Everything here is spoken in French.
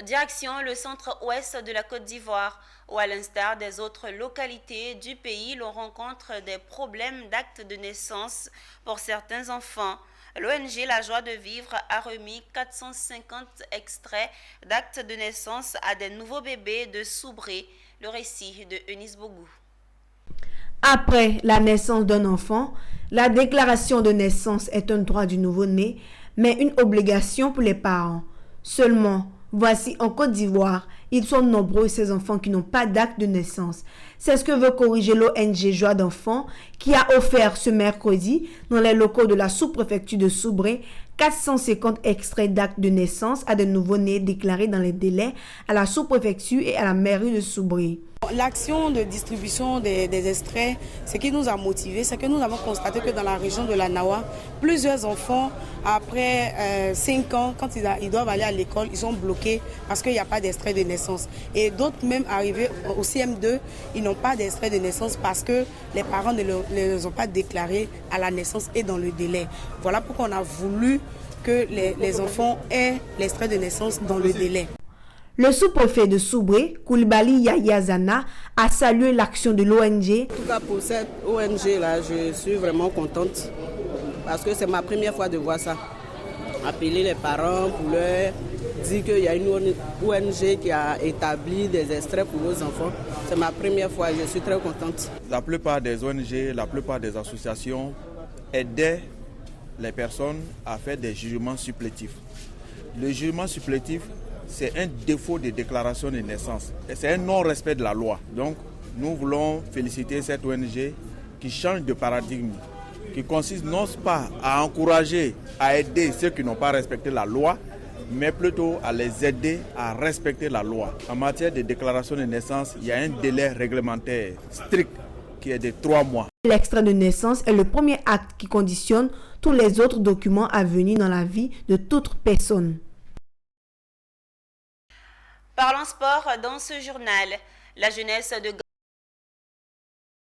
Direction le centre-ouest de la Côte d'Ivoire, où à l'instar des autres localités du pays, l'on rencontre des problèmes d'actes de naissance pour certains enfants. L'ONG La Joie de Vivre a remis 450 extraits d'actes de naissance à des nouveaux bébés de Soubré. Le récit de Eunice Bogou. Après la naissance d'un enfant, la déclaration de naissance est un droit du nouveau-né, mais une obligation pour les parents. Seulement, voici en Côte d'Ivoire, ils sont nombreux ces enfants qui n'ont pas d'acte de naissance. C'est ce que veut corriger l'ONG Joie d'enfants qui a offert ce mercredi dans les locaux de la sous-préfecture de Soubré 450 extraits d'actes de naissance à de nouveau-nés déclarés dans les délais à la sous-préfecture et à la mairie de Soubré. L'action de distribution des extraits, ce qui nous a motivés, c'est que nous avons constaté que dans la région de la Nawa, plusieurs enfants, après 5 ans, quand ils doivent aller à l'école, ils sont bloqués parce qu'il n'y a pas d'extrait de naissance. Et d'autres même arrivés au CM2, ils n'ont pas d'extrait de naissance parce que les parents ne les ont pas déclarés à la naissance et dans le délai. Voilà pourquoi on a voulu que les enfants aient l'extrait de naissance dans le délai. Le sous-préfet de Soubré, Koulibaly Yahya Zana, a salué l'action de l'ONG. En tout cas, pour cette ONG-là, je suis vraiment contente parce que c'est ma première fois de voir ça. Appeler les parents pour leur dire qu'il y a une ONG qui a établi des extraits pour nos enfants. C'est ma première fois et je suis très contente. La plupart des ONG, la plupart des associations aidaient les personnes à faire des jugements supplétifs. Le jugement supplétif, c'est un défaut de déclaration de naissance. C'est un non-respect de la loi. Donc, nous voulons féliciter cette ONG qui change de paradigme, qui consiste non pas à encourager, à aider ceux qui n'ont pas respecté la loi, mais plutôt à les aider à respecter la loi. En matière de déclaration de naissance, il y a un délai réglementaire strict qui est de 3 mois. L'extrait de naissance est le premier acte qui conditionne tous les autres documents à venir dans la vie de toute personne. Parlons sport dans ce journal. La jeunesse de